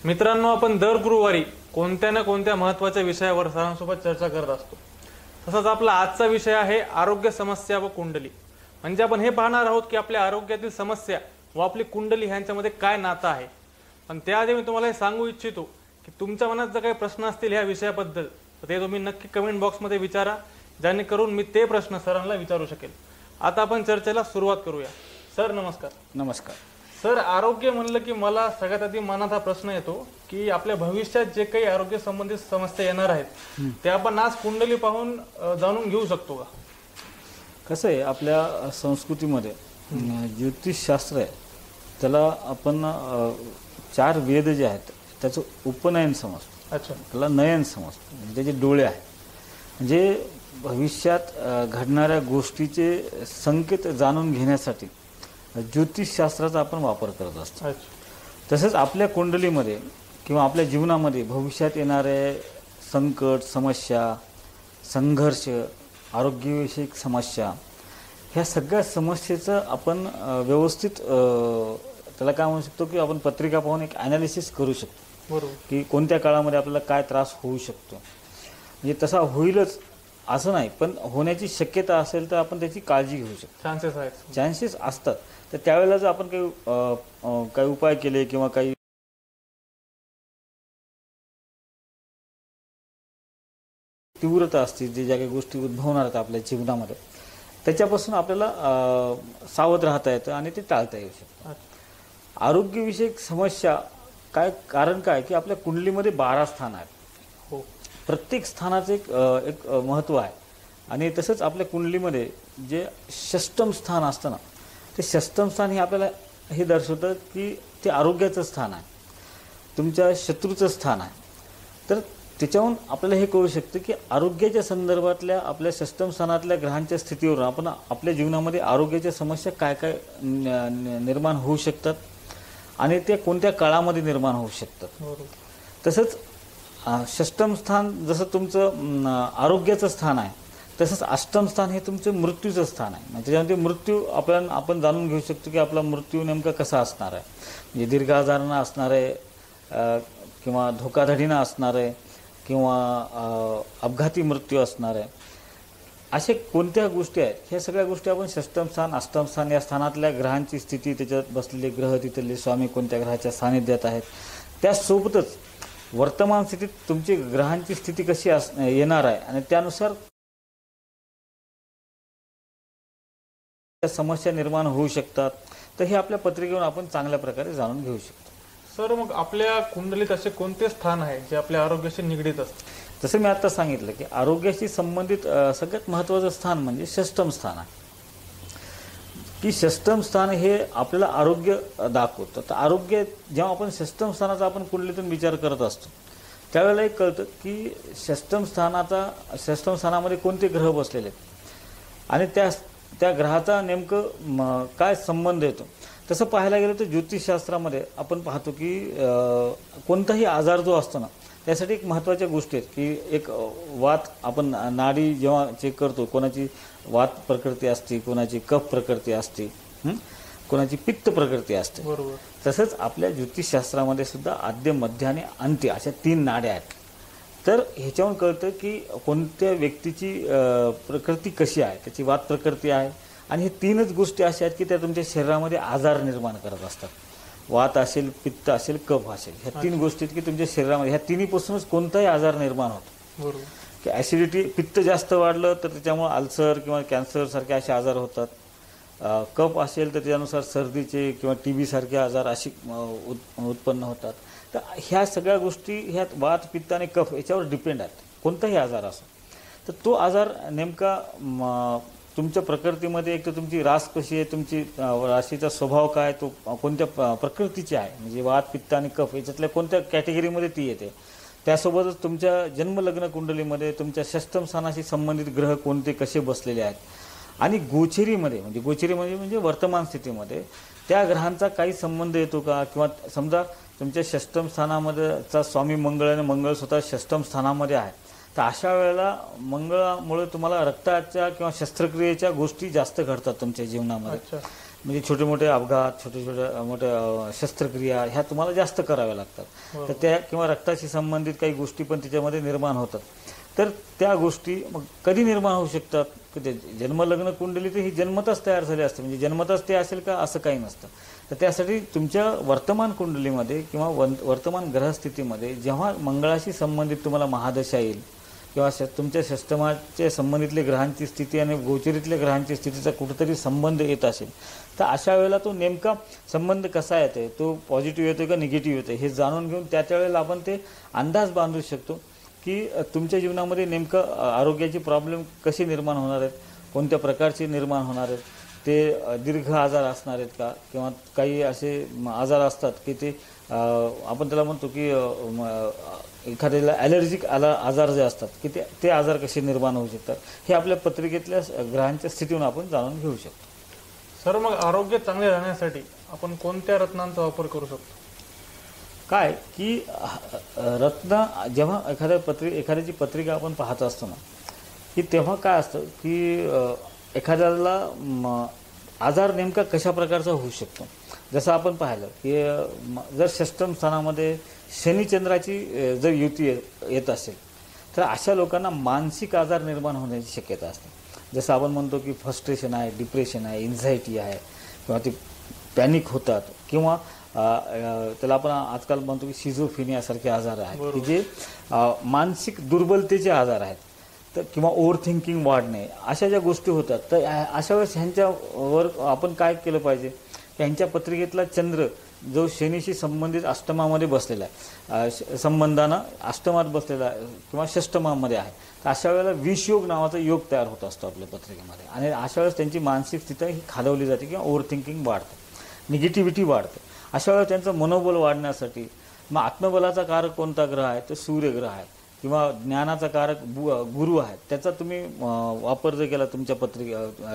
मित्रांनो, आपण दर गुरुवारी कोणत्या ना कोणत्या महत्त्वाच्या विषयावर सरांसोबत चर्चा करत असतो. तसाच आपला आजचा विषय आहे आरोग्य समस्या व कुंडली. म्हणजे आपण हे पाहणार आहोत की आपल्या आरोग्यातील समस्या व आपली कुंडली ह्यांच्यामध्ये काय नातं आहे. पण त्याआधी मी तुम्हाला हे सांगू इच्छितो की तुमच्या मनात जर काही प्रश्न असतील ह्या विषयाबद्दल तर ते तुम्ही नक्की कमेंट बॉक्समध्ये विचारा, जेणेकरून मी ते प्रश्न सरांना विचारू शकेल. आता आपण चर्चेला सुरुवात करूया. सर नमस्कार. नमस्कार सर, आरोग्य म्हणलं की मला सगळ्यात आधी मनात हा प्रश्न येतो की आपल्या भविष्यात जे काही आरोग्य संबंधित समस्या येणार आहेत ते आपण आज कुंडली पाहून जाणून घेऊ शकतो का? कसं आहे, आपल्या संस्कृतीमध्ये ज्योतिषशास्त्र आहे त्याला आपण 4 वेद जे आहेत त्याचं उपनयन समजतो. अच्छा. त्याला नयन समजतो, म्हणजे त्याचे डोळे आहेत. म्हणजे भविष्यात घडणाऱ्या गोष्टीचे संकेत जाणून घेण्यासाठी ज्योतिषशास्त्राचा आपण वापर करत असतो. तसंच आपल्या कुंडलीमध्ये किंवा आपल्या जीवनामध्ये भविष्यात येणारे संकट, समस्या, संघर्ष, आरोग्यविषयक समस्या, ह्या सगळ्या समस्येचं आपण व्यवस्थित त्याला काय म्हणू शकतो की आपण पत्रिका पाहून एक ॲनालिसिस करू शकतो. बरोबर. की कोणत्या काळामध्ये आपल्याला काय त्रास होऊ शकतो. म्हणजे तसा होईलच असं नाही, पण होण्याची शक्यता असेल तर आपण त्याची काळजी घेऊ शकतो. चान्सेस आहेत. चान्सेस असतात. तर त्यावेळेला जर आपण काही उपाय केले किंवा काही तीव्रता असते, जे ज्या काही गोष्टी उद्भवणार आहेत आपल्या जीवनामध्ये, त्याच्यापासून आपल्याला सावध राहता येतं आणि ते टाळता येऊ शकतं. आरोग्यविषयक समस्या काय कारण काय की आपल्या कुंडलीमध्ये 12 स्थान आहेत. हो. प्रत्येक स्थानाचं एक महत्त्व आहे. आणि तसंच आपल्या कुंडलीमध्ये जे षष्टम स्थान असतं ना, ते षष्टम स्थान हे आपल्याला हे दर्शवतं की ते आरोग्याचं स्थान आहे, तुमच्या शत्रूचं स्थान आहे. तर त्याच्याहून आपल्याला हे कळू शकतं की आरोग्याच्या संदर्भातल्या आपल्या षष्टम स्थानातल्या ग्रहांच्या स्थितीवरून आपण आपल्या जीवनामध्ये आरोग्याच्या समस्या काय काय निर्माण होऊ शकतात आणि ते कोणत्या काळामध्ये निर्माण होऊ शकतात. तसंच षष्टम स्थान जसं तुमचं आरोग्याचं स्थान आहे, तसंच अष्टम स्थान हे तुमचं मृत्यूचं स्थान आहे. म्हणजे त्याच्यामध्ये मृत्यू आपण जाणून घेऊ शकतो की आपला मृत्यू नेमका कसा असणार आहे. म्हणजे दीर्घ आजारानं असणार आहे किंवा धोकाधडीनं असणार आहे किंवा अपघाती मृत्यू असणार आहे. असे कोणत्या गोष्टी आहेत, ह्या सगळ्या गोष्टी आपण षष्टम स्थान, अष्टम स्थान या स्थानातल्या ग्रहांची स्थिती, त्याच्यात बसलेले ग्रह, तिथले स्वामी कोणत्या ग्रहाच्या सानिध्यात आहेत, त्यासोबतच वर्तमान स्थितीत तुमची ग्रहांची स्थिती कशी येणार आहे आणि त्यानुसार समस्या निर्माण होऊ शकतात. तर हे आपल्या पत्रिकेवरून आपण चांगल्या प्रकारे जाणून घेऊ शकतो. सर, मग आपल्या कुंडलीत असे कोणते स्थान आहे जे आपल्या आरोग्याशी निगडीत असते? जसं मी आता सांगितलं की आरोग्याशी संबंधित सगळ्यात महत्त्वाचं स्थान म्हणजे षष्टम स्थान आहे. की षष्टम स्थान हे आपल्याला आरोग्य दाखवतं. तर आरोग्य जेव्हा आपण षष्टम स्थानाचा आपण कुंडलीतून विचार करत असतो त्यावेळेला एक कळतं की षष्टम स्थानामध्ये कोणते ग्रह बसलेले आहेत आणि त्या ग्रहाचा नेमकं काय संबंध येतो. तसं पाहायला गेलं तर ज्योतिषशास्त्रामध्ये आपण पाहतो की कोणताही आजार जो असतो ना, त्यासाठी एक महत्त्वाच्या गोष्टी आहेत की एक वात, आपण नाडी जेव्हा चेक करतो, कोणाची वात प्रकृती असते, कोणाची कफ प्रकृती असते, कोणाची पित्त प्रकृती असते. बरोबर. तसंच आपल्या ज्योतिषशास्त्रामध्ये सुद्धा आद्य, मध्य आणि अंत्य अशा 3 नाड्या आहेत. तर ह्याच्यावरून कळतं की कोणत्या व्यक्तीची प्रकृती कशी आहे, त्याची वात प्रकृती आहे. आणि हे 3च गोष्टी अशा आहेत की त्या तुमच्या शरीरामध्ये आजार निर्माण करत असतात. वात असेल, पित्त असेल, कफ असेल, ह्या 3 गोष्टी आहेत की तुमच्या शरीरामध्ये ह्या तिन्हीपासूनच कोणताही आजार निर्माण होतो. बरोबर. की ॲसिडिटी, पित्त जास्त वाढलं तर त्याच्यामुळे अल्सर किंवा कॅन्सरसारखे असे आजार होतात. कफ असेल तर त्यानुसार सर्दीचे किंवा TB सारखे आजार अशी उत्पन्न होतात. तर ह्या सगळ्या गोष्टी ह्या वात, पित्त आणि कफ याच्यावर डिपेंड आहेत. कोणताही आजार असो तर तो आजार नेमका तुमच्या प्रकृतीमध्ये, एक तर तुमची रास कशी आहे, तुमची राशीचा स्वभाव काय, तो कोणत्या प्रकृतीची आहे, म्हणजे वात, पित्त आणि कफ याच्यातल्या कोणत्या कॅटेगरीमध्ये ती येते. त्यासोबतच तुमच्या जन्मलग्न कुंडलीमध्ये तुमच्या षष्टम स्थानाशी संबंधित ग्रह कोणते कसे बसलेले आहेत आणि गोचरीमध्ये म्हणजे वर्तमान स्थितीमध्ये त्या ग्रहांचा काही संबंध येतो का. किंवा समजा तुमच्या षष्टम स्थानामध्येचा स्वामी मंगळ आणि मंगळ स्वतः षष्टम स्थानामध्ये आहे तर अशा वेळेला मंगळामुळे तुम्हाला रक्ताच्या किंवा शस्त्रक्रियेच्या गोष्टी जास्त घडतात तुमच्या जीवनामध्ये. अच्छा. म्हणजे छोटे मोठे अपघात, छोटे मोठे शस्त्रक्रिया ह्या तुम्हाला जास्त कराव्या लागतात. तर त्या किंवा रक्ताशी संबंधित काही गोष्टी पण त्याच्यामध्ये निर्माण होतात. तर त्या गोष्टी मग कधी निर्माण होऊ शकतात की ते जन्मलग्न कुंडली तर ही जन्मताच तयार झाली असते, म्हणजे जन्मताच ते असेल का असं काही नसतं. तर त्यासाठी तुमच्या वर्तमान कुंडलीमध्ये किंवा वर्तमान ग्रहस्थितीमध्ये जेव्हा मंगळाशी संबंधित तुम्हाला महादशा येईल किंवा तुमच्या षष्टमाच्या संबंधितले ग्रहांची स्थिती आणि गोचरीतल्या ग्रहांची स्थितीचा कुठेतरी संबंध येत असेल तर अशा वेळेला तो नेमका संबंध कसा येतो, तो पॉझिटिव्ह येतो का निगेटिव्ह येतो हे जाणून घेऊन त्या वेळेला आपण ते अंदाज बांधू शकतो की तुमच्या जीवनामध्ये नेमकं आरोग्याची प्रॉब्लेम कशी निर्माण होणार आहेत, कोणत्या प्रकारचे निर्माण होणार आहेत, ते दीर्घ आजार असणार आहेत का, किंवा काही असे आजार असतात की ते आपण त्याला म्हणतो की एखाद्याला ॲलर्जिक आजार जे असतात की ते आजार कसे निर्माण होऊ शकतात हे आपल्या पत्रिकेतल्या ग्रहांच्या स्थितीतून आपण जाणून घेऊ शकतो. सर, मग आरोग्य चांगले राहण्यासाठी आपण कोणत्या रत्नांचा वापर करू शकतो? काय की रत्न जेव्हा एखाद्याची पत्रिका आपण पाहत असतो ना की तेव्हा काय असतं की एखाद्याला आजार नेमका कशा प्रकारचा होऊ शकतो. जसं आपण पाहिलं की जर षष्टम स्थानामध्ये शनिचंद्राची जर युती येत असेल तर अशा लोकांना मानसिक आजार निर्माण होण्याची शक्यता असते. जसं आपण म्हणतो की फ्रस्ट्रेशन आहे, डिप्रेशन आहे, एन्झायटी आहे किंवा ते पॅनिक होतात किंवा त्याला आपण आजकाल म्हणतो की शिझोफ्रेनियासारखे आजार आहेत की जे मानसिक दुर्बलतेचे आजार आहेत. तर किंवा ओव्हर थिंकिंग वाढणे अशा ज्या गोष्टी होतात तर अशा वेळेस ह्यांच्यावर आपण काय केलं पाहिजे, ह्यांच्या पत्रिकेतला चंद्र जो शनीशी संबंधित अष्टमामध्ये बसलेला आहे, संबंधानं अष्टमात बसलेला आहे किंवा षष्टमामध्ये आहे, तर अशा वेळेला विषयोग नावाचा योग तयार होत असतो आपल्या पत्रिकेमध्ये आणि अशा वेळेस त्यांची मानसिक स्थिती ही खालवली जाते किंवा ओव्हर थिंकिंग वाढते, निगेटिव्हिटी वाढते. अशा वेळेला त्यांचं मनोबल वाढण्यासाठी मग आत्मबलाचा कारक कोणता ग्रह आहे तर सूर्यग्रह आहे किंवा ज्ञानाचा कारक गुरु आहे, त्याचा तुम्ही वापर जर केला तुमच्या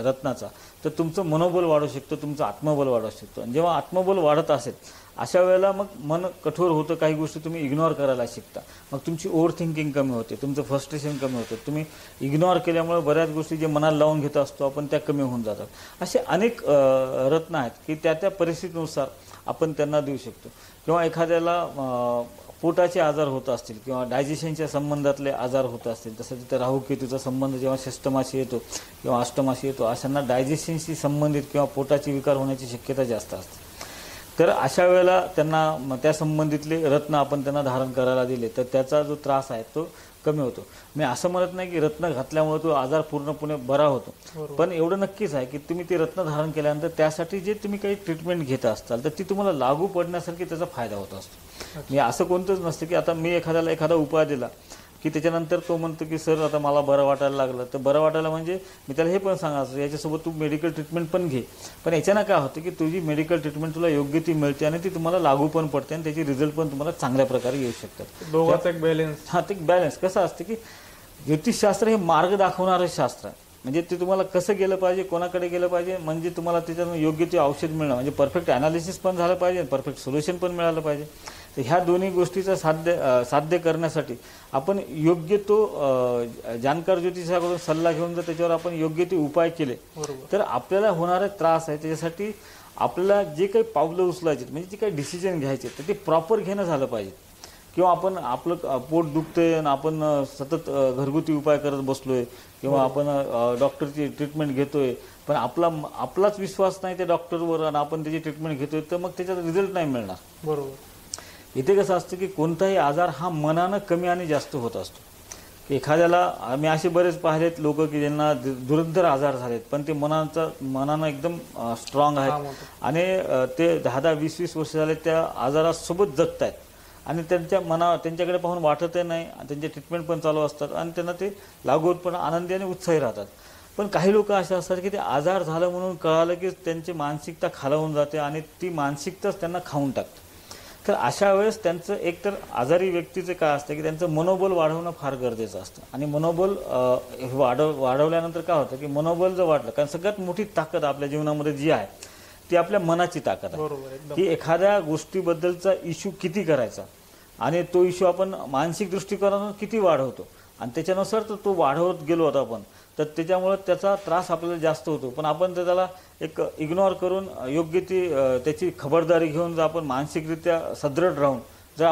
रत्नाचा तर तुमचं मनोबल वाढू शकतं, तुमचं आत्मबल वाढू शकतं. आणि जेव्हा आत्मबल वाढत असेल अशा वेळेला मग मन कठोर होतं, काही गोष्टी तुम्ही इग्नोर करायला शिकता, मग तुमची ओव्हर थिंकिंग कमी होते, तुमचं फ्रस्ट्रेशन कमी होतं. तुम्ही इग्नोर केल्यामुळे बऱ्याच गोष्टी जे मनाला लावून घेत असतो आपण त्या कमी होऊन जातात. असे अनेक रत्न आहेत की त्या परिस्थितीनुसार आपण त्यांना देऊ शकतो. किंवा एखाद्याला पोटाचे आजार होत असतील किंवा डायजेशनच्या संबंधातले आजार होत असतील, तसं तिथं राहू केतूचा संबंध जेव्हा षष्टमाशी येतो किंवा अष्टमाशी येतो अशांना डायजेशनशी संबंधित किंवा पोटाचे विकार होण्याची शक्यता जास्त असते. तर अशा वेळेला त्यांना त्या संबंधितले रत्न आपण त्यांना धारण करायला दिले तर त्याचा जो त्रास आहे तो कमी होतो. मी असं म्हणत नाही की रत्न घातल्यामुळे तो आजार पूर्णपणे बरा होतो, पण एवढं नक्कीच आहे की तुम्ही ते रत्न धारण केल्यानंतर त्यासाठी जे तुम्ही काही ट्रीटमेंट घेत असाल तर ती तुम्हाला लागू पडण्यासारखी त्याचा फायदा होत असतो. मी असं कोणतंच नसतं की आता मी एखादा उपाय दिला की त्याच्यानंतर तो म्हणतो की सर आता मला बरं वाटायला लागलं, तर बरं वाटायला म्हणजे मी त्याला हे पण सांगायचं याच्यासोबत तू मेडिकल ट्रीटमेंट पण घे, पण याच्यानं काय होतं की तुझी मेडिकल ट्रीटमेंट तुला योग्य ती मिळते आणि ती तुम्हाला लागू पण पडते आणि त्याचे रिझल्ट पण तुम्हाला चांगल्या प्रकारे येऊ शकतात. दोघांचा एक बॅलन्स. हा, ते बॅलन्स कसं असतं की ज्योतिषशास्त्र हे मार्ग दाखवणारं शास्त्र आहे. म्हणजे ते तुम्हाला कसं गेलं पाहिजे, कोणाकडे गेलं पाहिजे, म्हणजे तुम्हाला त्याच्यातून योग्य ते औषध मिळणं, म्हणजे परफेक्ट ॲनालिसिस पण झालं पाहिजे, परफेक्ट सोल्युशन पण मिळालं पाहिजे. तर ह्या दोन्ही गोष्टीचं साध्य करण्यासाठी आपण योग्य तो जाणकार ज्योतिषाकडून सल्ला घेऊन जर त्याच्यावर आपण योग्य ते उपाय केले तर आपल्याला होणारा त्रास आहे त्याच्यासाठी आपल्याला जे काही पावलं उचलायचे म्हणजे जे काही डिसिजन घ्यायचे तर ते प्रॉपर घेणं झालं पाहिजे. किंवा आपण आपलं पोट दुखतंय आणि आपण सतत घरगुती उपाय करत बसलोय किंवा आपण डॉक्टरची ट्रीटमेंट घेतोय पण आपलाच विश्वास नाही त्या डॉक्टरवर आणि आपण त्याची ट्रीटमेंट घेतोय तर मग त्याच्यात रिझल्ट नाही मिळणार. बरोबर. इथे कसं असतं की कोणताही आजार हा मनानं कमी आणि जास्त होत असतो. एखाद्याला आम्ही असे बरेच पाहिलेत लोक की ज्यांना दुर्धर आजार झालेत पण ते मनानं एकदम स्ट्रॉंग आहेत आणि ते 10-20 वर्ष झाले त्या आजारासोबत जगत आहेत आणि त्यांच्याकडे पाहून वाटतही नाही, त्यांचे ट्रीटमेंट पण चालू असतात आणि त्यांना ते लागू होत पण आनंदी आणि उत्साही राहतात. पण काही लोक असे असतात की ते आजार झालं म्हणून कळालं की त्यांची मानसिकता खालावून जाते आणि ती मानसिकताच त्यांना खाऊन टाकते. तर अशा वेळेस त्यांचं एकतर आजारी व्यक्तीचं काय असतं की त्यांचं मनोबल वाढवणं फार गरजेचं असतं आणि मनोबल वाढवल्यानंतर काय होतं की मनोबल जर वाढलं, कारण सगळ्यात मोठी ताकद आपल्या जीवनामध्ये जी आहे ती आपल्या मनाची ताकद आहे की एखाद्या गोष्टीबद्दलचा इश्यू किती करायचा आणि तो इश्यू आपण मानसिक दृष्टिकोनातून किती वाढवतो आणि त्याच्यानुसार तो वाढवत गेलो होता आपण, तर त्याच्यामुळे त्याचा त्रास आपल्याला जास्त होतो. पण आपण त्याला एक इग्नोर करून योग्य ती त्याची खबरदारी घेऊन जर आपण मानसिकरित्या सदृढ राहून जर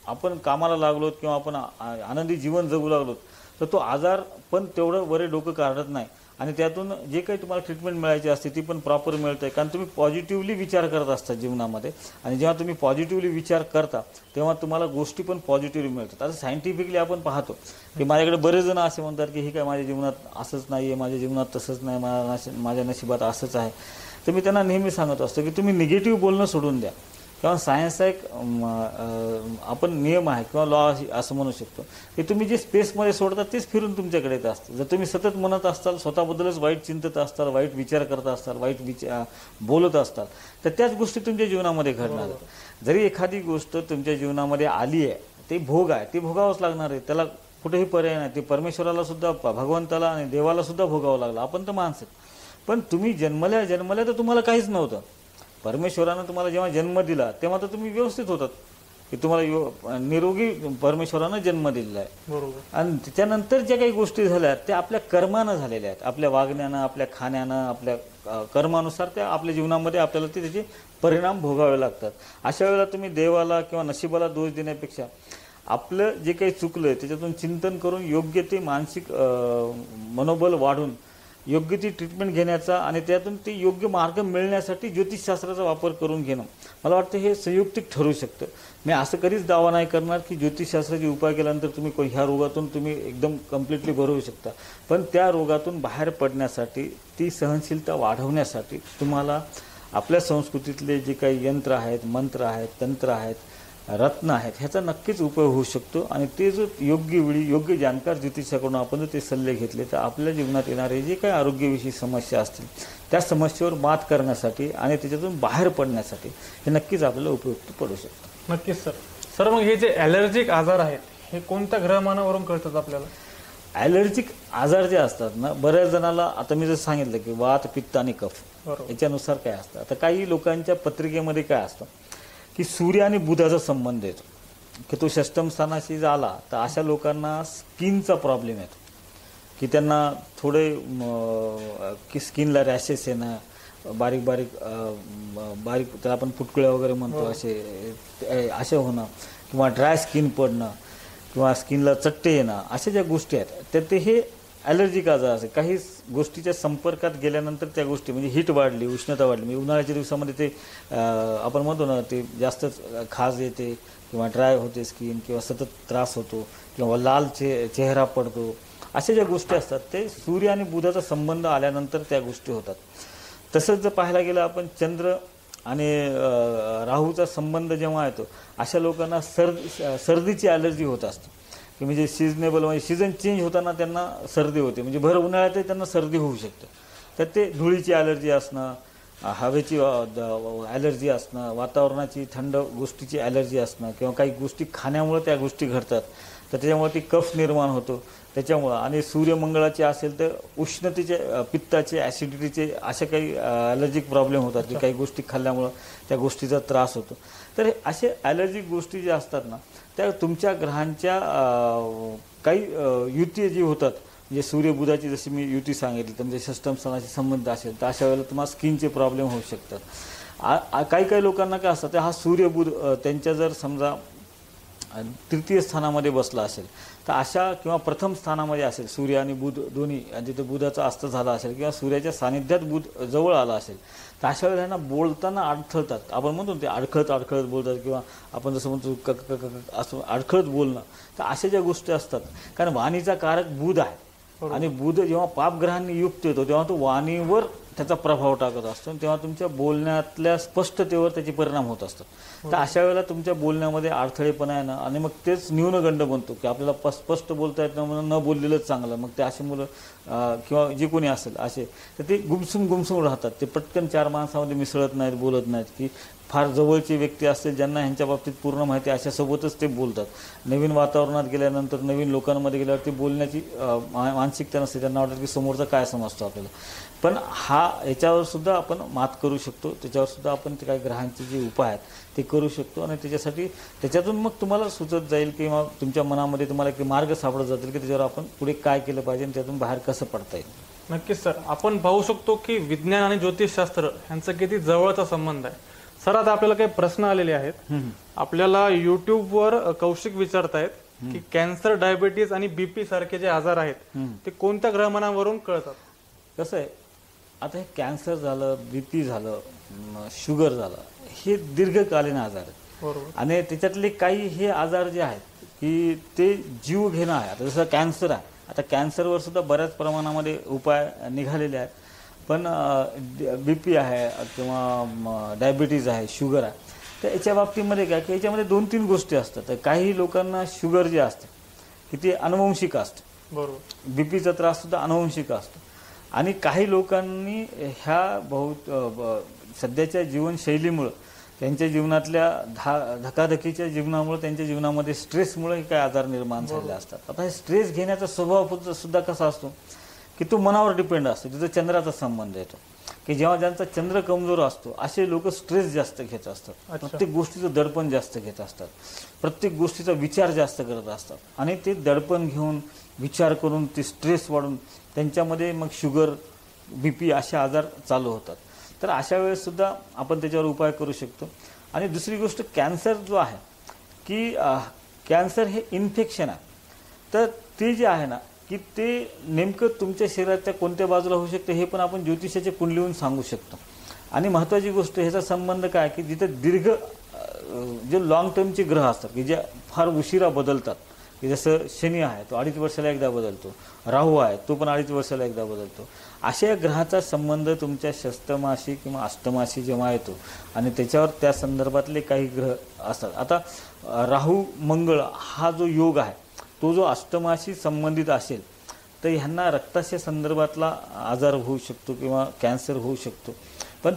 आपण कामाला लागलो किंवा आपण आनंदी जीवन जगू लागलो, तर तो आजार पण तेवढं वरे डोकं काढत नाही आणि त्यातून जे काही तुम्हाला ट्रीटमेंट मिळायची असते ती पण प्रॉपर मिळते. कारण तुम्ही पॉझिटिव्हली विचार करत असता जीवनामध्ये, आणि जेव्हा तुम्ही पॉझिटिव्हली विचार करता तेव्हा तुम्हाला गोष्टी पण पॉझिटिव्हली मिळतात. आता सायंटिफिकली आपण पाहतो की माझ्याकडे बरेच जण असे म्हणतात की हे काय माझ्या जीवनात असंच नाही आहे, माझ्या जीवनात तसंच नाही, माझ्या नशिबात असंच आहे. तर मी त्यांना नेहमी सांगत असतो की तुम्ही निगेटिव्ह बोलणं सोडून द्या. किंवा सायन्सचा एक आपण नियम आहे किंवा लॉ असं म्हणू शकतो की तुम्ही जे स्पेसमध्ये सोडता तेच फिरून तुमच्याकडे येत असतं. जर तुम्ही सतत म्हणत असताल, स्वतःबद्दलच वाईट चिंतत असताल, वाईट विचार करत असताल, वाईट बोलत असताल, तर त्याच गोष्टी तुमच्या जीवनामध्ये घडणार आहेत. जरी एखादी गोष्ट तुमच्या जीवनामध्ये आली आहे, ते भोग आहे, ते भोगावंच लागणार आहे, त्याला कुठेही पर्याय नाही. ते परमेश्वराला सुद्धा, भगवंताला आणि देवाला सुद्धा भोगावं लागलं. आपण तर माणसं, पण तुम्ही जन्मल्या तर तुम्हाला काहीच नव्हतं. परमेश्वरानं तुम्हाला जेव्हा जन्म दिला तेव्हा तर तुम्ही व्यवस्थित होतात की तुम्हाला निरोगी परमेश्वरानं जन्म दिलेला आहे. बरोबर. आणि त्याच्यानंतर ज्या काही गोष्टी झाल्या त्या आपल्या कर्मानं झालेल्या आहेत, आपल्या वागण्यानं, आपल्या खाण्यानं, आपल्या कर्मानुसार त्या आपल्या जीवनामध्ये आपल्याला त्याचे परिणाम भोगावे लागतात. अशा वेळेला तुम्ही देवाला किंवा नशिबाला दोष देण्यापेक्षा आपलं जे काही चुकलं आहे त्याच्यातून चिंतन करून योग्य ते मानसिक मनोबल वाढून योग्य ती ट्रीटमेंट घेण्याचा आणि त्यातून ते योग्य मार्ग मिळण्यासाठी ज्योतिषशास्त्राचा वापर करून घेणं, मला वाटतं हे संयुक्तिक ठरू शकतं. मी असं कधीच दावा नाही करणार की ज्योतिषशास्त्राचे उपाय केल्यानंतर तुम्ही ह्या रोगातून तुम्ही एकदम कम्प्लिटली बरं होऊ शकता. पण त्या रोगातून बाहेर पडण्यासाठी, ती सहनशीलता वाढवण्यासाठी तुम्हाला आपल्या संस्कृतीतले जे काही यंत्र आहेत, मंत्र आहेत, तंत्र आहेत, रत्न आहेत, ह्याचा नक्कीच उपयोग होऊ शकतो. आणि ते जर योग्य वेळी योग्य जाणकार ज्योतिषाकडून आपण जर ते सल्ले घेतले तर आपल्या जीवनात येणारे जे काही आरोग्यविषयी समस्या असतील त्या समस्येवर मात करण्यासाठी आणि त्याच्यातून बाहेर पडण्यासाठी हे नक्कीच आपल्याला उपयुक्त पडू शकतं. नक्कीच सर. सर, मग हे जे ॲलर्जिक आजार आहेत हे कोणत्या ग्रहमानावरून कळतात आपल्याला? ॲलर्जिक आजार जे असतात ना, बऱ्याच जणाला, आता मी जर सांगितलं की वात, पित्त आणि कफ, याच्यानुसार काय असतं. आता काही लोकांच्या पत्रिकेमध्ये काय असतं की सूर्य आणि बुधाचा संबंध येतो की तो षष्टम स्थानाशी झाला तर अशा लोकांना स्किनचा प्रॉब्लेम येतो की त्यांना थोडे की स्किनला रॅशेस येणं, बारीक बारीक त्याला आपण पुटकुळ्या वगैरे म्हणतो असे होणं, किंवा ड्राय स्किन पडणं, किंवा स्किनला चट्टे येणं, अशा ज्या गोष्टी आहेत तर ते हे ॲलर्जिक आजार असे. काही गोष्टीच्या संपर्कात गेल्यानंतर त्या गोष्टी म्हणजे हीट वाढली, उष्णता वाढली, म्हणजे उन्हाळ्याच्या दिवसामध्ये ते आपण म्हणतो ना ते जास्तच खाज येते किंवा ड्राय होते स्किन, किंवा सतत त्रास होतो, किंवा लाल चेहरा पडतो, अशा ज्या गोष्टी असतात ते सूर्य आणि बुधाचा संबंध आल्यानंतर त्या गोष्टी होतात. तसंच जर पाहायला गेलं आपण चंद्र आणि राहूचा संबंध जेव्हा येतो अशा लोकांना सर्दीची ॲलर्जी होत असते की म्हणजे सिजनेबल, म्हणजे सीझन चेंज होताना त्यांना सर्दी होते, म्हणजे भर उन्हाळ्यातही त्यांना सर्दी होऊ शकते. तर ते धुळीची ॲलर्जी असणं, हवेची ॲलर्जी असणं, वातावरणाची थंड गोष्टीची ॲलर्जी असणं, किंवा काही गोष्टी खाण्यामुळे त्या गोष्टी घडतात तर त्याच्यामुळे ती कफ निर्माण होतो त्याच्यामुळं. आणि सूर्यमंगळाचे असेल तर उष्णतेचे, पित्ताचे, ॲसिडिटीचे अशा काही ॲलर्जिक प्रॉब्लेम होतात की काही गोष्टी खाल्ल्यामुळं त्या गोष्टीचा त्रास होतो. तर असे ॲलर्जिक गोष्टी ज्या असतात ना त्या तुमच्या ग्रहांच्या काही युती जी होतात, म्हणजे सूर्यबुधाची जशी मी युती सांगितली तर म्हणजे षष्टम स्थानाशी संबंध असेल तर अशा वेळेला तुम्हाला स्किनचे प्रॉब्लेम होऊ शकतात. काही लोकांना काय असतं, हा सूर्यबुध त्यांच्या जर समजा तृतीय स्थानामध्ये बसला असेल तर अशा, किंवा प्रथम स्थानामध्ये असेल सूर्य आणि बुध दोन्ही, आणि तिथे बुधाचा अस्त झाला असेल किंवा सूर्याच्या सानिध्यात बुध जवळ आला असेल तर अशा वेळेला त्यांना बोलताना अडथळतात. आपण म्हणतो ते अडखळत बोलतात, किंवा आपण जसं म्हणतो असं अडखळत बोलणं. तर अशा ज्या गोष्टी असतात, कारण वाणीचा कारक बुध आहे आणि बुध जेव्हा पापग्रहांनी युक्त येतो तेव्हा तो वाणीवर त्याचा प्रभाव टाकत असतो, तेव्हा तुमच्या बोलण्यातल्या स्पष्टतेवर त्याचे परिणाम होत असतात. तर अशा वेळेला तुमच्या बोलण्यामध्ये अडथळेपणा येणं आणि मग तेच न्यूनगंड बनतो की आपल्याला स्पष्ट बोलता येत नाही म्हणून न बोललेलंच चांगलं. मग ते असे मुलं किंवा जे कोणी असेल असे तर ते गुमसूम राहतात, ते पटकन चार माणसामध्ये मिसळत नाहीत, बोलत नाहीत, की फार जवळचे व्यक्ती असतील ज्यांना ह्यांच्या बाबतीत पूर्ण माहिती अशासोबतच ते बोलतात. नवीन वातावरणात गेल्यानंतर नवीन लोकांमध्ये गेल्यावर ते बोलण्याची मानसिकता नसते, त्यांना वाटतं की समोरचा काय समजतो आपल्याला. पण याच्यावर सुद्धा आपण मात करू शकतो, त्याच्यावर सुद्धा आपण ते काही ग्रहांचे जे उपाय आहेत ते करू शकतो आणि त्याच्यातून मग तुम्हाला सुचत जाईल किंवा तुमच्या मनामध्ये तुम्हाला एक मार्ग सापडत जातील की त्याच्यावर आपण पुढे काय केलं पाहिजे आणि त्यातून बाहेर कसं पडता येईल. नक्कीच सर, आपण पाहू शकतो की विज्ञान आणि ज्योतिषशास्त्र यांचा किती जवळचा संबंध आहे. सर आता आपल्याला काही प्रश्न आलेले आहेत. आपल्याला युट्यूबवर कौशिक विचारतायत की कॅन्सर, डायबिटीज आणि बीपी सारखे जे आजार आहेत ते कोणत्या ग्रहमानावरून कळतात. कसं आहे, आता हे कॅन्सर झालं, बीपी झालं, शुगर झालं, हे दीर्घकालीन आजार आहेत. बरोबर. आणि त्याच्यातले काही हे आजार जे आहेत की ते जीव घेणं आहे. आता जसं कॅन्सर आहे, आता कॅन्सरवर सुद्धा बऱ्याच प्रमाणामध्ये उपाय निघालेले आहेत. पण बीपी आहे किंवा डायबिटीज आहे, शुगर आहे, तर याच्या बाबतीमध्ये काय की याच्यामध्ये 2-3 गोष्टी असतात. तर काही लोकांना शुगर जे असते की ते अनुवंशिक असतं. बरोबर. बीपीचा त्रास सुद्धा अनुवंशिक असतो. आणि काही लोकांनी ह्या सध्याच्या जीवनशैलीमुळं, त्यांच्या जीवनातल्या धकाधकीच्या जीवनामुळे, त्यांच्या जीवनामध्ये स्ट्रेसमुळे काही आजार निर्माण झालेले असतात. आता हे स्ट्रेस घेण्याचा स्वभाव सुद्धा कसा असतो की तो मनावर डिपेंड असतो. तिथं चंद्राचा संबंध येतो की जेव्हा ज्यांचा चंद्र कमजोर असतो असे लोक स्ट्रेस जास्त घेत असतात, प्रत्येक गोष्टीचं दडपण जास्त घेत असतात, प्रत्येक गोष्टीचा विचार जास्त करत असतात आणि ते दडपण घेऊन विचार करून ते स्ट्रेस वाढून त्यांच्यामध्ये मग शुगर, बीपी असे आजार चालू होतात. तर अशा वेळेस सुद्धा आपण त्याच्यावर उपाय करू शकतो. आणि दुसरी गोष्ट, कॅन्सर जो आहे की कॅन्सर हे इन्फेक्शन आहे. तर ते जे आहे ना की ते नेमकं तुमच्या शरीराच्या कोणत्या बाजूला होऊ शकतं हे पण आपण ज्योतिषाचे कुंडलीहून सांगू शकतो. आणि महत्त्वाची गोष्ट, ह्याचा संबंध काय की जिथे जे लॉंग टर्मचे ग्रह असतात की जे फार उशिरा बदलतात, की जसं शनी आहे तो 2.5 वर्षाला एकदा बदलतो, राहू आहे तो पण 2.5 वर्षाला एकदा बदलतो, अशा या ग्रहाचा संबंध तुमच्या षष्टमाशी किंवा अष्टमाशी जेव्हा येतो आणि त्याच्यावर त्या संदर्भातले काही ग्रह असतात. आता राहू मंगळ हा जो योग आहे तो जो अष्टमाशी संबंधित असेल तर ह्यांना रक्ताच्या संदर्भातला आजार होऊ शकतो किंवा कॅन्सर होऊ शकतो. पण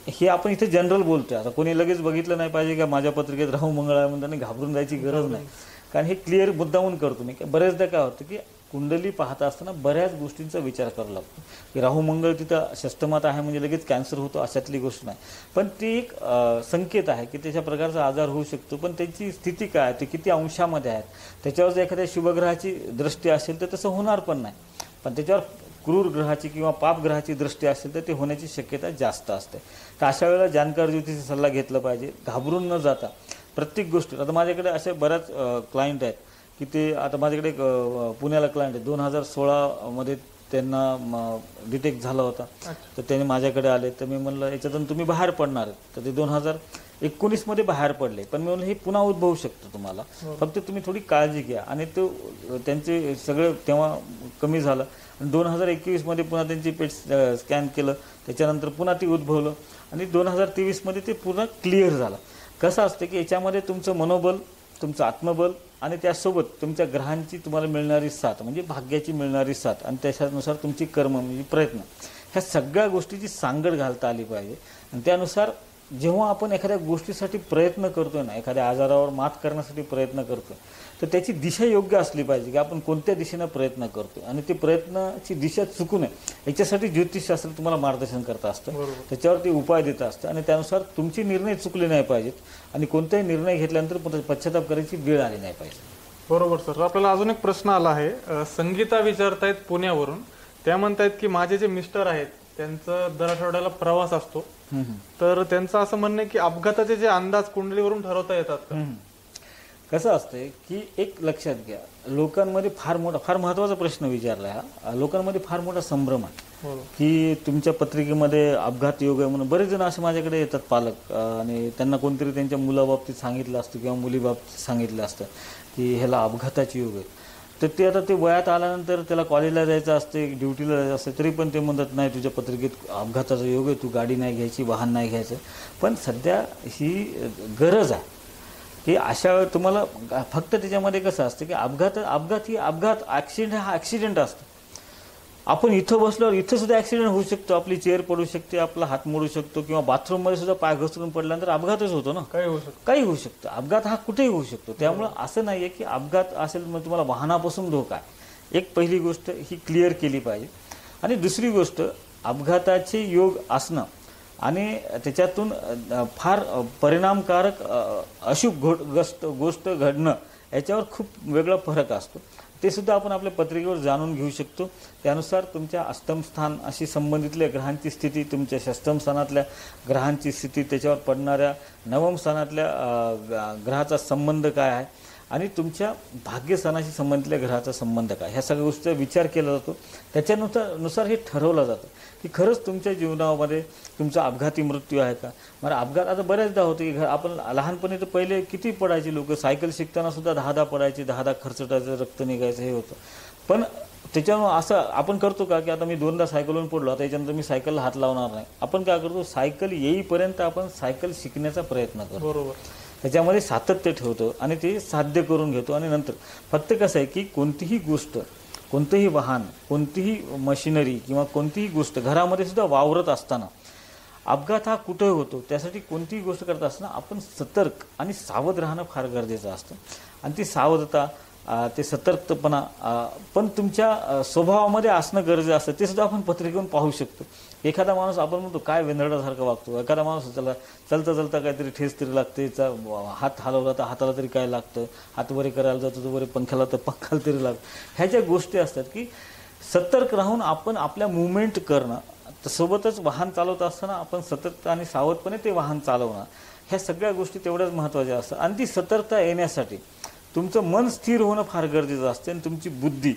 हे आपण इथे जनरल बोलतोय. आता कोणी लगेच बघितलं नाही पाहिजे का माझ्या पत्रिकेत राहू मंगळ आहे म्हणताना घाबरून जायची गरज नाही, कारण हे क्लिअर मुद्दामून करतो मी. बऱ्याचदा काय होतं की कुंडली पाहता असताना बऱ्याच गोष्टींचा विचार करावा लागतो की राहू मंगळ तिथं षष्टमात आहे म्हणजे लगेच कॅन्सर होतो अशातली गोष्ट नाही. पण ती एक संकेत आहे की त्याच्या प्रकारचा आजार होऊ शकतो. पण त्याची स्थिती काय, ते किती अंशामध्ये आहेत, त्याच्यावर जर एखाद्या शुभग्रहाची दृष्टी असेल तर तसं होणार पण नाही. पण त्याच्यावर क्रूर ग्रहाची किंवा पाप ग्रहाची दृष्टी असेल तर ते होण्याची शक्यता जास्त असते. तर अशा वेळेला जाणकार ज्योतिषी सल्ला घेतला पाहिजे, घाबरून न जाता प्रत्येक गोष्टी. आता माझ्याकडे असे बऱ्याच क्लायंट आहेत की ते, आता माझ्याकडे पुण्याला क्लायंट आहे, 2016 त्यांना डिटेक्ट झाला होता. तर त्याने माझ्याकडे आले, तर मी म्हणलं याच्यातून तुम्ही बाहेर पडणार आहेत. तर ते 2019 बाहेर पडले. पण मी म्हणलं हे पुन्हा उद्भवू शकतं तुम्हाला, फक्त तुम्ही थोडी काळजी घ्या. आणि त्यांचे सगळं तेव्हा कमी झालं. 2021 पुन्हा त्यांची पेट स्कॅन केलं, त्याच्यानंतर पुन्हा ती उद्भवलं आणि 2023 ते पूर्ण क्लिअर झालं. कसं असतं की याच्यामध्ये तुमचं मनोबल, तुमचं आत्मबल आणि त्यासोबत तुमच्या ग्रहांची तुम्हाला मिळणारी साथ म्हणजे भाग्याची मिळणारी साथ आणि त्याच्यानुसार तुमची कर्म म्हणजे प्रयत्न, ह्या सगळ्या गोष्टीची सांगड घालता आली पाहिजे. आणि त्यानुसार जेव्हा आपण एखाद्या गोष्टीसाठी प्रयत्न करतोय ना, एखाद्या आजारावर मात करण्यासाठी प्रयत्न करतोय, तर त्याची दिशा योग्य असली पाहिजे की आपण कोणत्या दिशेनं प्रयत्न करतोय आणि ते प्रयत्नाची दिशा चुकू नये याच्यासाठी ज्योतिषशास्त्र तुम्हाला मार्गदर्शन करत असतं, त्याच्यावर ते उपाय देत असतं. आणि त्यानुसार तुमचे निर्णय चुकले नाही पाहिजेत आणि कोणताही निर्णय घेतल्यानंतर पश्चाताप करायची वेळ आली नाही पाहिजे. बरोबर सर. आपल्याला अजून एक प्रश्न आला आहे, संगीता विचारतायत पुण्यावरून. त्या म्हणतायत की माझे जे मिस्टर आहेत त्यांचं दर आठवड्याला प्रवास असतो, तर त्यांचं असं म्हणणं आहे की अपघाताचे जे अंदाज कुंडलीवरून ठरवता येतात का? कसं असतंय की एक लक्षात घ्या, लोकांमध्ये फार महत्त्वाचा प्रश्न विचारला हा. लोकांमध्ये फार मोठा संभ्रम आहे की तुमच्या पत्रिकेमध्ये अपघात योग आहे म्हणून. बरेच जण असे माझ्याकडे येतात पालक, आणि त्यांना कोणतरी त्यांच्या मुलाबाबतीत सांगितलं असतं किंवा मुलीबाबतीत सांगितलं असतं की ह्याला अपघाताचे योग आहे. तर ते वयात आल्यानंतर त्याला कॉलेजला जायचं असते, ड्युटीला जायचं असते, तरी पण ते म्हणतात नाही तुझ्या पत्रिकेत अपघाताचा योग आहे, तू गाडी नाही घ्यायची, वाहन नाही घ्यायचं. पण सध्या ही गरज आहे की अशा वेळी तुम्हाला फक्त त्याच्यामध्ये कसं असतं की अपघात ॲक्सिडेंट हा ॲक्सिडेंट असतो. आपण इथं बसल्यावर इथं सुद्धा ॲक्सिडेंट होऊ शकतो, आपली चेअर पडू शकते, आपला हात मोडू शकतो, किंवा बाथरूममध्ये सुद्धा पाय घसरून पडल्यानंतर अपघातच होतो ना, काही होऊ शकतं. काही होऊ शकतं. अपघात हा कुठेही होऊ शकतो. त्यामुळं असं नाही आहे की अपघात असेल मग तुम्हाला वाहनापासून धोका आहे. एक पहिली गोष्ट ही क्लिअर केली पाहिजे. आणि दुसरी गोष्ट, अपघाताचे योग असणं आणि त्याच्यातून फार परिणामकारक अशुभ गोष्ट घडणं याच्यावर खूप वेगळा फरक असतो. ते सुद्धा आपण आपल्या पत्रिकेवर जाणून घेऊ शकतो. त्यानुसार तुमच्या अष्टम स्थान अशी संबंधितल्या ग्रहांची स्थिती, तुमच्या षष्टम स्थानातल्या ग्रहांची स्थिती, त्याच्यावर पडणाऱ्या नवम स्थानातल्या ग्रहाचा संबंध काय आहे आणि तुमच्या भाग्यस्थानाशी संबंधितल्या ग्रहाचा संबंध काय, ह्या सगळ्या गोष्टीचा विचार केला जातो. त्याच्यानुसार हे ठरवलं जातं की खरंच तुमच्या जीवनामध्ये तुमचा अपघाती मृत्यू आहे का. मला अपघात आता बऱ्याचदा होते की आपण लहानपणी तर पहिले किती पडायचे लोक, सायकल शिकताना सुद्धा 10 पडायचे, 10 खर्चटायचं, रक्त निघायचं, हे होतं. पण त्याच्यामुळे असं आपण करतो का की आता मी 2दा सायकलवरून पडलो, आता याच्यानंतर मी सायकलला हात लावणार नाही. आपण काय करतो, सायकल येईपर्यंत आपण सायकल शिकण्याचा प्रयत्न करतो. बरोबर. त्याच्यामध्ये सातत्य ठेवतो आणि ते साध्य करून घेतो. आणि नंतर फक्त कसं आहे की कोणतीही गोष्ट, कोणतंही वाहन, कोणतीही मशिनरी किंवा कोणतीही गोष्ट घरामध्ये सुद्धा वावरत असताना अपघात हा कुठे होतो, त्यासाठी कोणतीही गोष्ट करत असताना आपण सतर्क आणि सावध राहणं फार गरजेचं असतं. आणि ती सावधता, ते सतर्कपणा पण तुमच्या स्वभावामध्ये असणं गरजेचं असतं. ते सुद्धा आपण पत्रिकेतून पाहू शकतो. एखादा माणूस आपण म्हणतो काय वेंधळासारखा वागतो, एखादा माणूस त्याला चलता काहीतरी ठेस तरी लागते, हात हलवला तर हाताला तरी काय लागतं, हात वरे करायला जातो तर वरे पंख्याला तर पंखाला तरी लागतं. ह्या ज्या गोष्टी असतात की सतर्क राहून आपण आपल्या मुवमेंट करणं, सोबतच वाहन चालवत असताना आपण सतर्क आणि सावधपणे ते वाहन चालवणं, ह्या सगळ्या गोष्टी तेवढ्याच महत्त्वाच्या असतात. आणि ती सतर्कता येण्यासाठी तुमचं मन स्थिर होणं फार गरजेचं असते आणि तुमची बुद्धी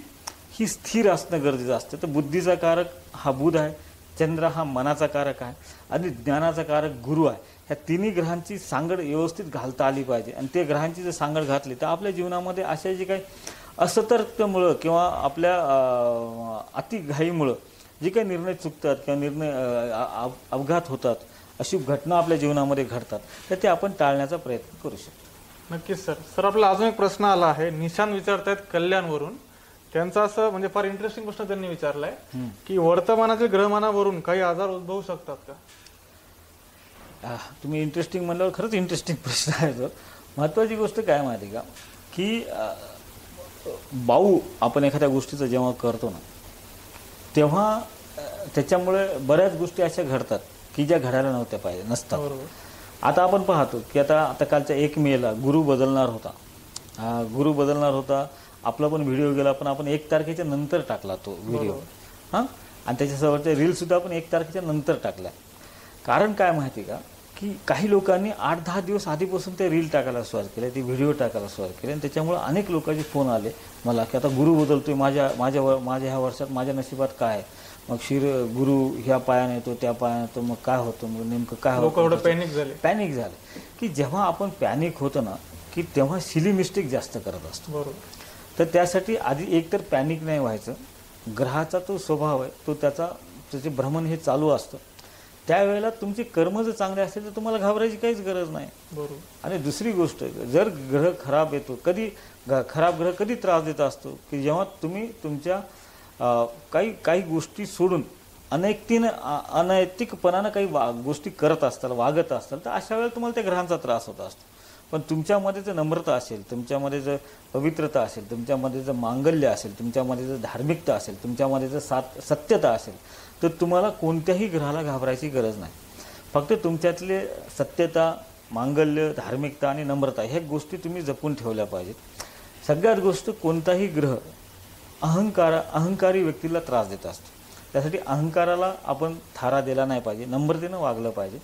ही स्थिर असणं गरजेचं असतं. तर बुद्धीचा कारक हा बुध आहे, चंद्र हा मनाचा कारक आहे आणि ज्ञानाचा कारक गुरु आहे. ह्या तिन्ही ग्रहांची सांगड व्यवस्थित घालता आली पाहिजे. आणि ते ग्रहांची जर सांगड घातली तर आपल्या जीवनामध्ये अशा जे काही असतर्कतेमुळं किंवा आपल्या अतिघाईमुळं जे काही निर्णय चुकतात किंवा अपघात होतात, अशी घटना आपल्या जीवनामध्ये घडतात, तर ते आपण टाळण्याचा प्रयत्न करू शकतो. नक्कीच सर. सर, आपला अजून एक प्रश्न आला आहे, निशान विचारतायत कल्याणवरून. त्यांचा असं म्हणजे फार इंटरेस्टिंग प्रश्न त्यांनी विचारलाय की वर्तमानातील ग्रहमानावरून काही आजार उद्भवू शकतात का. तुम्ही इंटरेस्टिंग म्हणल्यावर खरंच इंटरेस्टिंग प्रश्न आहे तो. महत्त्वाची गोष्ट काय माहिती का की आपण एखाद्या गोष्टीचं जेव्हा करतो ना, तेव्हा त्याच्यामुळे बऱ्याच गोष्टी अशा घडतात की ज्या घडायला नव्हत्या पाहिजे, नसतात. आता आपण पाहतो की आता कालच्या 1 मेला गुरु बदलणार होता. आपला पण व्हिडिओ गेला, पण आपण 1 तारखेच्या नंतर टाकला तो व्हिडिओ. आणि त्याच्यासोबतचे रीलसुद्धा आपण 1 तारखेच्या नंतर टाकल्या. कारण काय माहिती का की काही लोकांनी 8-10 दिवस आधीपासून ते रील टाकायला सुरुवात केली, ती व्हिडिओ टाकायला सुरुवात केली. आणि त्याच्यामुळे अनेक लोकांचे फोन आले मला की आता गुरु बदलतोय, माझ्या ह्या वर्षात माझ्या नशिबात काय आहे, मग गुरु ह्या पायाने येतो, त्या पायाने येतो, मग काय होतं, मग नेमकं काय होतं. पॅनिक झाले की जेव्हा आपण पॅनिक होतो ना की तेव्हा सिली मिस्टेक जास्त करत असतो. बरोबर. तर त्यासाठी आधी एकतर पॅनिक नाही व्हायचं. ग्रहाचा तो स्वभाव आहे, तो त्याचे भ्रमण हे चालू असतं. त्यावेळेला तुमचे कर्म जर चांगले असतील तर तुम्हाला घाबरायची काहीच गरज नाही. बरोबर. आणि दुसरी गोष्ट, जर ग्रह खराब येतो, खराब ग्रह कधी त्रास देत असतो की जेव्हा तुम्ही तुमच्या काही गोष्टी सोडून अनैतिकपणानं काही गोष्टी करत असताल, वागत असताल, तर अशा वेळेला तुम्हाला त्या ग्रहांचा त्रास होत असतो. पण तुमच्यामध्ये जर नम्रता असेल, तुमच्यामध्ये जर पवित्रता असेल, तुमच्यामध्ये जर मांगल्य असेल, तुमच्यामध्ये जर धार्मिकता असेल, तुमच्यामध्ये जर सत्यता असेल, तर तुम्हाला कोणत्याही ग्रहाला घाबरायची गरज नाही. फक्त तुमच्यातले सत्यता, मांगल्य, धार्मिकता आणि नम्रता ह्या गोष्टी तुम्ही जपून ठेवल्या पाहिजेत. सगळ्यात गोष्ट, कोणताही ग्रह अहंकारी व्यक्तीला त्रास देत असतो. त्यासाठी अहंकाराला आपण थारा दिला नाही पाहिजे, नम्रतेनं वागलं पाहिजे.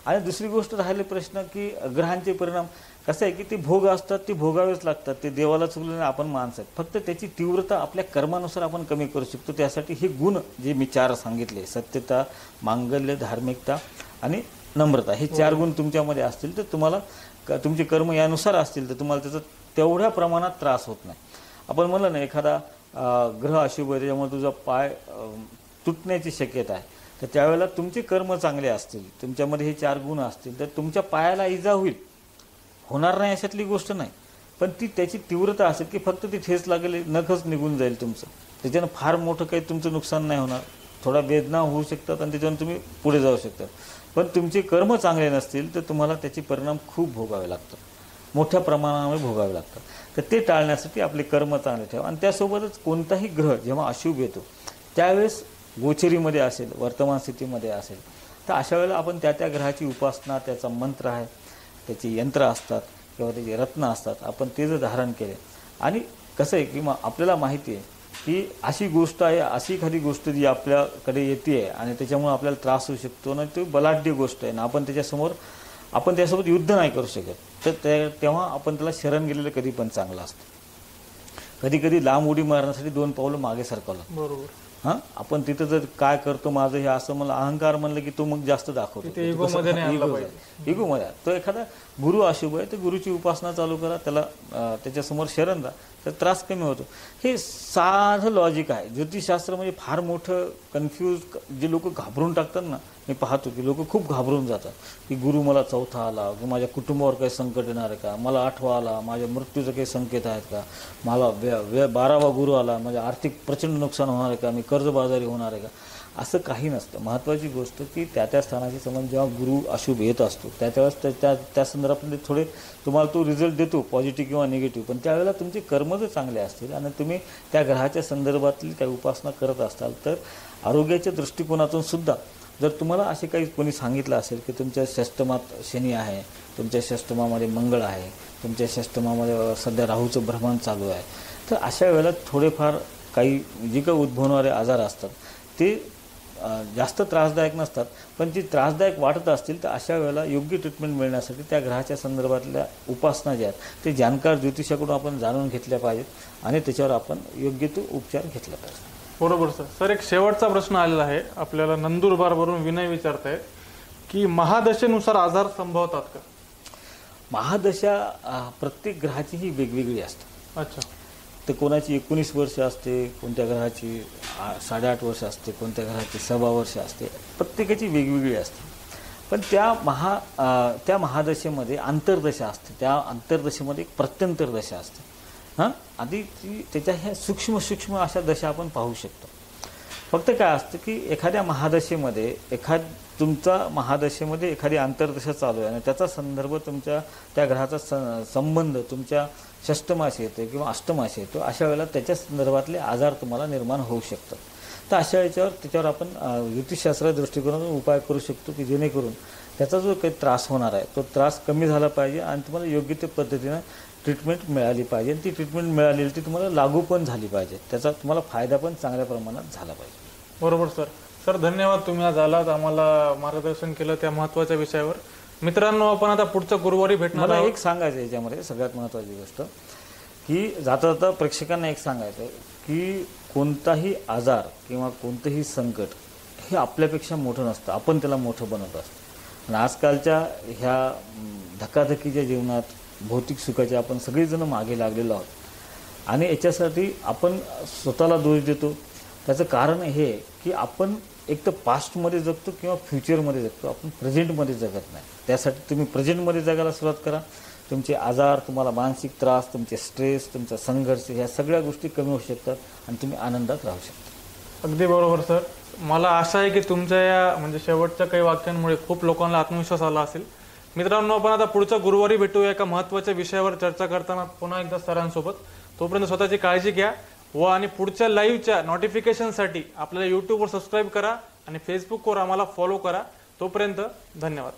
आणि दुसरी गोष्ट राहिली प्रश्न की ग्रहांचे परिणाम कसं आहे की ते भोग असतात, ते भोगावेच लागतात. ते देवाला चुकले, आपण माणसं आहेत. फक्त त्याची तीव्रता आपल्या कर्मानुसार आपण कमी करू शकतो. त्यासाठी हे गुण जे मी 4 सांगितले, सत्यता, मांगल्य, धार्मिकता आणि नम्रता, हे 4 गुण तुमच्यामध्ये असतील तर तुम्हाला तुमचे कर्म यानुसार असतील तर तुम्हाला त्याचा तेवढ्या प्रमाणात त्रास होत नाही. आपण म्हणलं ना एखादा ग्रह अशुभ आहे, त्याच्यामुळे तुझा पाय तुटण्याची शक्यता आहे, तर त्यावेळेला तुमचे कर्म चांगले असतील, तुमच्यामध्ये हे 4 गुण असतील, तर तुमच्या पायाला इजा होणार नाही अशातली गोष्ट नाही. पण त्याची तीव्रता असेल की फक्त ती ठेस लागेल, नखच निघून जाईल तुमचं. त्याच्यानं फार मोठं काही तुमचं नुकसान नाही होणार, थोडा वेदना होऊ शकतात आणि त्याच्यानं तुम्ही पुढे जाऊ शकतात. पण तुमचे कर्म चांगले नसतील तर तुम्हाला त्याचे परिणाम खूप भोगावे लागतात, मोठ्या प्रमाणामध्ये भोगावे लागतात. तर ते टाळण्यासाठी आपले कर्म चांगले ठेवा. आणि त्यासोबतच कोणताही ग्रह जेव्हा अशुभ येतो त्यावेळेस गोचरीमध्ये असेल, वर्तमान स्थितीमध्ये असेल, तर अशा वेळेला आपण त्या त्या ग्रहाची उपासना, त्याचा मंत्र आहे, त्याची यंत्र असतात किंवा त्याची रत्न असतात, आपण ते जर धारण केले. आणि कसं आहे की मग आपल्याला माहिती आहे की अशी गोष्ट आहे, अशी एखादी गोष्ट जी आपल्याकडे येते आहे आणि त्याच्यामुळे आपल्याला त्रास होऊ शकतो ना, ती बलाढ्य गोष्ट आहे ना, आपण त्याच्यासोबत युद्ध नाही करू शकत, तर तेव्हा आपण त्याला शरण गेलेलं कधी पण चांगलं असतं. कधी कधी लांब उडी मारण्यासाठी 2 पावलं मागे सरकवलं. बरोबर. हां, आपण तिथं जर काय करतो माझं हे असं मला अहंकार म्हणलं की तो मग जास्त दाखवतो, इगोमध्ये नाही आणलं पाहिजे. इगोमध्ये. तो एखादा गुरु अशुभ आहे तर गुरुची उपासना चालू करा, त्याला त्याच्यासमोर शरण जा, तर त्रास कमी होतो. हे साधं लॉजिक आहे. ज्योतिषशास्त्र म्हणजे फार मोठं कन्फ्यूज, जे लोक घाबरून टाकतात ना, मी पाहतो की लोक खूप घाबरून जातात की गुरु मला 4था आला, की माझ्या कुटुंबावर काही संकट येणार आहे का, मला 8वा आला, माझ्या मृत्यूचे काही संकेत आहेत का, मला 12वा गुरु आला, माझ्या आर्थिक प्रचंड नुकसान होणार आहे का, मी कर्जबाजारी होणार आहे का. असं काही नसतं. महत्त्वाची गोष्ट की त्या स्थानाची संबंध जेव्हा गुरु अशुभ येत असतो त्यावेळेस त्या संदर्भामध्ये थोडे तुम्हाला तो रिझल्ट देतो, पॉझिटिव्ह किंवा निगेटिव्ह. पण त्यावेळेला तुमचे कर्म जर चांगले असतील आणि तुम्ही त्या ग्रहाच्या संदर्भातली काही उपासना करत असाल तर आरोग्याच्या दृष्टिकोनातून सुद्धा जर तुम्हाला असे काही कोणी सांगितलं असेल की तुमच्या षष्टमात शनी आहे, तुमच्या षष्टमामध्ये मंगळ आहे, तुमच्या षष्टमामध्ये सध्या राहूचं भ्रमण चालू आहे, तर अशा वेळेला थोडेफार काही जे काही उद्भवणारे आजार असतात ते जास्त त्रासदायक नसतात. पण जे त्रासदायक वाटत असतील तर अशा वेळेला योग्य ट्रीटमेंट मिळण्यासाठी त्या ग्रहाच्या संदर्भातल्या उपासना ज्या आहेत ते जाणकार ज्योतिषाकडून आपण जाणून घेतल्या पाहिजेत आणि त्याच्यावर आपण योग्य तो उपचार घेतला पाहिजे. बरोबर सर. सर, एक शेवटचा प्रश्न आलेला आहे आपल्याला नंदुरबारवरून विनय विचारताय की महादशेनुसार आजार संभवतात का? महादशा प्रत्येक ग्रहाची ही वेगवेगळी असते. अच्छा. तर कोणाची 19 वर्ष असते, कोणत्या ग्रहाची 8.5 वर्ष असते, कोणत्या ग्रहाची 6 वर्ष असते, प्रत्येकाची वेगवेगळी असते. पण त्या महादशेमध्ये आंतरदशा असते, त्या आंतरदशेमध्ये एक प्रत्यंतर दशा असते. हां, आधी त्याच्या ह्या सूक्ष्म अशा दशा आपण पाहू शकतो. फक्त काय असतं की एखाद्या महादशेमध्ये तुमचा महादशेमध्ये एखादी आंतरदशा चालू आहे आणि त्याचा संदर्भ तुमच्या त्या ग्रहाचा संबंध तुमच्या षष्टमाशी येतो किंवा अष्टमाशी येतो, अशा वेळेला त्याच्या संदर्भातले आजार तुम्हाला निर्माण होऊ शकतात. तर अशा त्याच्यावर आपण ज्योतिषशास्त्राच्या दृष्टिकोनातून उपाय करू शकतो की जेणेकरून त्याचा जो काही त्रास होणार आहे तो त्रास कमी झाला पाहिजे आणि तुम्हाला योग्य त्या पद्धतीनं ट्रीटमेंट मिळाली पाहिजे. ती ट्रीटमेंट मिळालेली ती तुम्हाला लागू पण झाली पाहिजे, त्याचा तुम्हाला फायदा पण चांगल्या प्रमाणात झाला पाहिजे. बरोबर सर. सर, धन्यवाद, तुम्ही आज आलात, आम्हाला मार्गदर्शन केलं त्या महत्त्वाच्या विषयावर. मित्रांनो, आपण आता पुढच्या गुरुवारी भेटणार. मला एक सांगायचं याच्यामध्ये सगळ्यात महत्त्वाची गोष्ट की जाता जाता प्रेक्षकांना एक सांगायचं की कोणताही आजार किंवा कोणतंही संकट हे आपल्यापेक्षा मोठं नसतं, आपण त्याला मोठं बनवत असतो. आणि आजकालच्या ह्या धकाधकीच्या जीवनात भौतिक सुखाच्या आपण सगळेजण मागे लागलेलो आहोत आणि याच्यासाठी आपण स्वतःला दोष देतो. त्याचं कारण हे की आपण एक तर पास्टमध्ये जगतो किंवा फ्युचरमध्ये जगतो, आपण प्रेझेंटमध्ये जगत नाही. त्यासाठी तुम्ही प्रेझेंटमध्ये जगायला सुरुवात करा. तुमचे आजार, तुम्हाला मानसिक त्रास, तुमचे स्ट्रेस, तुमचा संघर्ष, ह्या सगळ्या गोष्टी कमी होऊ शकतात आणि तुम्ही आनंदात राहू शकता. अगदी बरोबर सर. मला आशा आहे की तुमच्या या म्हणजे शेवटच्या काही वाक्यांमुळे खूप लोकांना आत्मविश्वास आला असेल. मित्रांनो, आपण आता पुढच्या गुरुवारी भेटूया एका महत्त्वाच्या विषयावर चर्चा करताना पुन्हा एकदा सरांसोबत. तोपर्यंत स्वतःची काळजी घ्या आणि पुढच्या लाईव्हच्या नोटिफिकेशनसाठी आपल्याला यूट्यूबवर सबस्क्राईब करा आणि फेसबुकवर आम्हाला फॉलो करा. तोपर्यंत धन्यवाद.